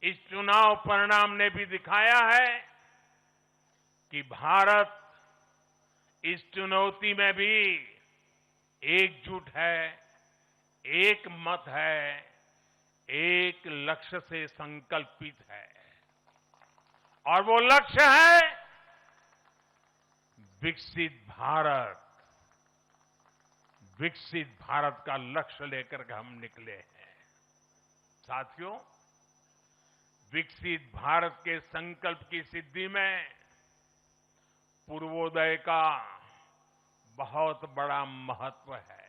इस चुनाव परिणाम ने भी दिखाया है कि भारत इस चुनौती में भी एकजुट है, एक मत है, एक लक्ष्य से संकल्पित है और वो लक्ष्य है विकसित भारत। विकसित भारत का लक्ष्य लेकर के हम निकले हैं। साथियों, विकसित भारत के संकल्प की सिद्धि में पूर्वोदय का बहुत बड़ा महत्व है।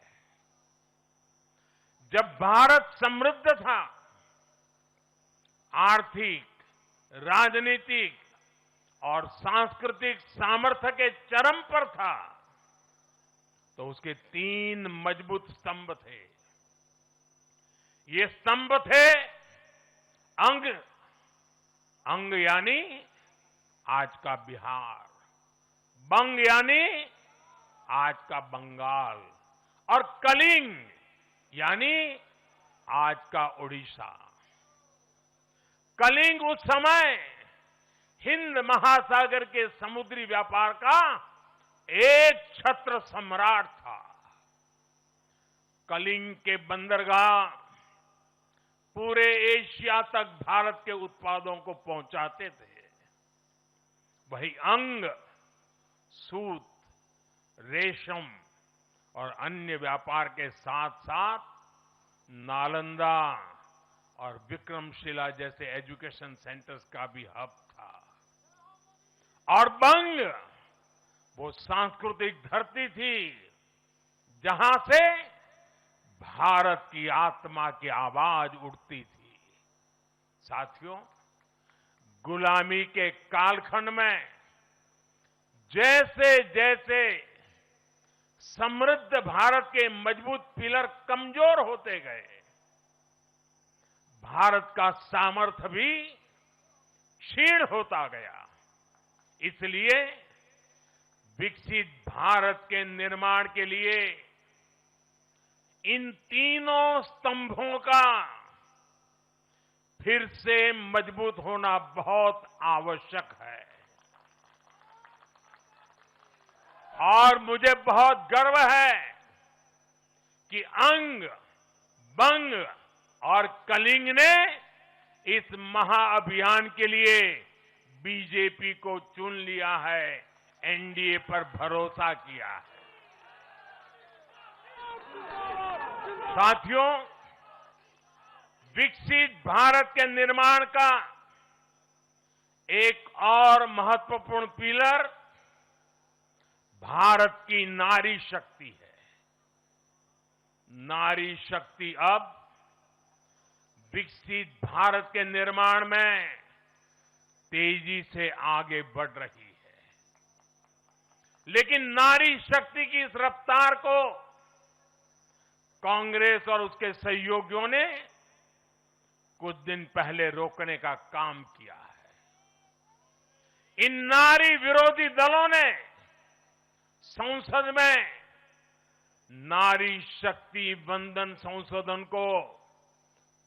जब भारत समृद्ध था, आर्थिक, राजनीतिक और सांस्कृतिक सामर्थ्य के चरम पर था, तो उसके 3 मजबूत स्तंभ थे। ये स्तंभ थे अंग, अंग यानी आज का बिहार, बंग यानी आज का बंगाल और कलिंग यानी आज का उड़ीसा। कलिंग उस समय हिंद महासागर के समुद्री व्यापार का एक छत्र सम्राट था। कलिंग के बंदरगाह पूरे एशिया तक भारत के उत्पादों को पहुंचाते थे। वही अंग सूत, रेशम और अन्य व्यापार के साथ साथ नालंदा और विक्रमशिला जैसे एजुकेशन सेंटर्स का भी हब था। और बंग वो सांस्कृतिक धरती थी जहां से भारत की आत्मा की आवाज उठती थी। साथियों, गुलामी के कालखंड में जैसे जैसे समृद्ध भारत के मजबूत पिलर कमजोर होते गए, भारत का सामर्थ्य भी क्षीण होता गया। इसलिए विकसित भारत के निर्माण के लिए इन तीनों स्तंभों का फिर से मजबूत होना बहुत आवश्यक है। और मुझे बहुत गर्व है कि अंग, बंग और कलिंग ने इस महाअभियान के लिए बीजेपी को चुन लिया है, एनडीए पर भरोसा किया है। साथियों, विकसित भारत के निर्माण का एक और महत्वपूर्ण पिलर भारत की नारी शक्ति है। नारी शक्ति अब विकसित भारत के निर्माण में तेजी से आगे बढ़ रही है। लेकिन नारी शक्ति की इस रफ्तार को कांग्रेस और उसके सहयोगियों ने कुछ दिन पहले रोकने का काम किया है। इन नारी विरोधी दलों ने संसद में नारी शक्ति वंदन संशोधन को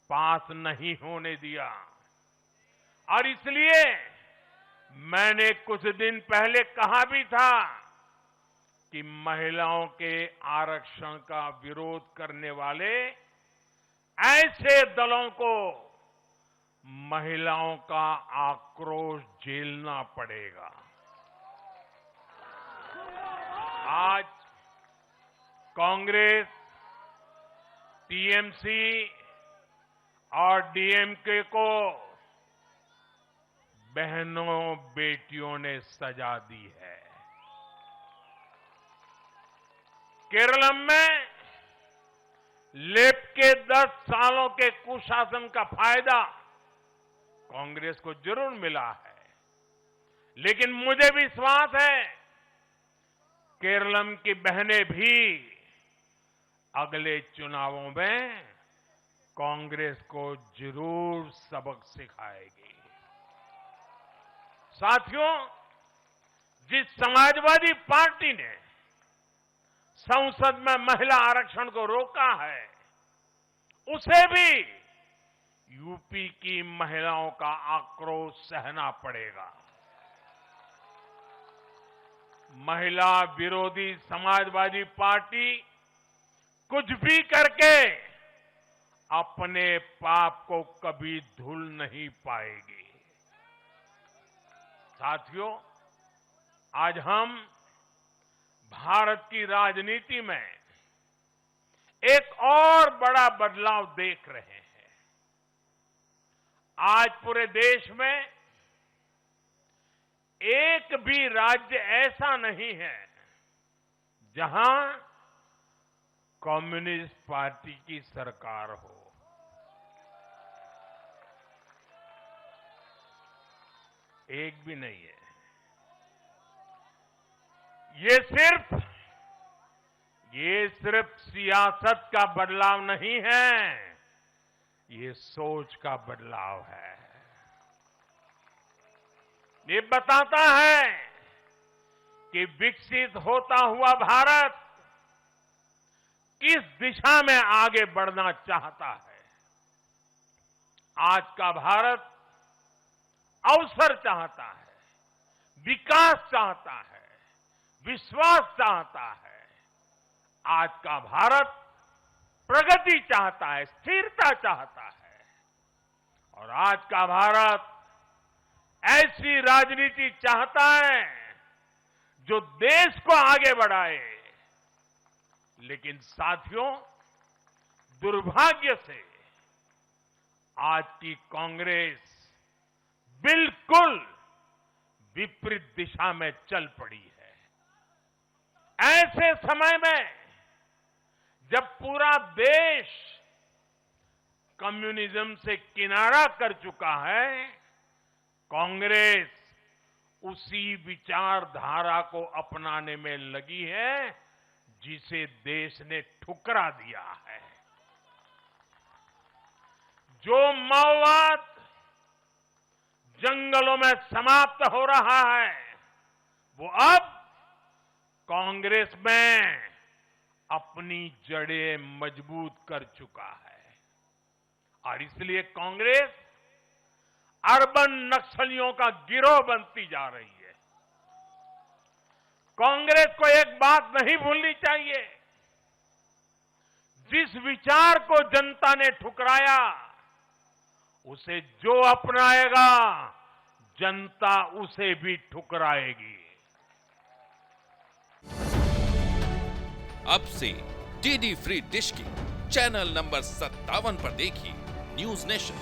पास नहीं होने दिया और इसलिए मैंने कुछ दिन पहले कहा भी था कि महिलाओं के आरक्षण का विरोध करने वाले ऐसे दलों को महिलाओं का आक्रोश झेलना पड़ेगा। आज कांग्रेस, टीएमसी और डीएमके को बहनों बेटियों ने सजा दी है। केरल में लेफ्ट के 10 सालों के कुशासन का फायदा कांग्रेस को जरूर मिला है, लेकिन मुझे विश्वास है केरल की बहनें भी अगले चुनावों में कांग्रेस को जरूर सबक सिखाएगी। साथियों, जिस समाजवादी पार्टी ने संसद में महिला आरक्षण को रोका है, उसे भी यूपी की महिलाओं का आक्रोश सहना पड़ेगा। महिला विरोधी समाजवादी पार्टी कुछ भी करके अपने पाप को कभी धुल नहीं पाएगी। साथियों, आज हम भारत की राजनीति में एक और बड़ा बदलाव देख रहे हैं। आज पूरे देश में एक भी राज्य ऐसा नहीं है जहां कम्युनिस्ट पार्टी की सरकार हो। एक भी नहीं है। ये सिर्फ सियासत का बदलाव नहीं है, ये सोच का बदलाव है। ये बताता है कि विकसित होता हुआ भारत किस दिशा में आगे बढ़ना चाहता है। आज का भारत अवसर चाहता है, विकास चाहता है, विश्वास चाहता है। आज का भारत प्रगति चाहता है, स्थिरता चाहता है। और आज का भारत ऐसी राजनीति चाहता है जो देश को आगे बढ़ाए। लेकिन साथियों, दुर्भाग्य से आज की कांग्रेस बिल्कुल विपरीत दिशा में चल पड़ी है। ऐसे समय में जब पूरा देश कम्युनिज्म से किनारा कर चुका है, कांग्रेस उसी विचारधारा को अपनाने में लगी है जिसे देश ने ठुकरा दिया है। जो माओवाद जंगलों में समाप्त हो रहा है, वो अब कांग्रेस में अपनी जड़ें मजबूत कर चुका है। और इसलिए कांग्रेस अर्बन नक्सलियों का गिरोह बनती जा रही है। कांग्रेस को एक बात नहीं भूलनी चाहिए, जिस विचार को जनता ने ठुकराया उसे जो अपनाएगा जनता उसे भी ठुकराएगी। अब से डीडी फ्री डिश की चैनल नंबर 57 पर देखिए न्यूज नेशन।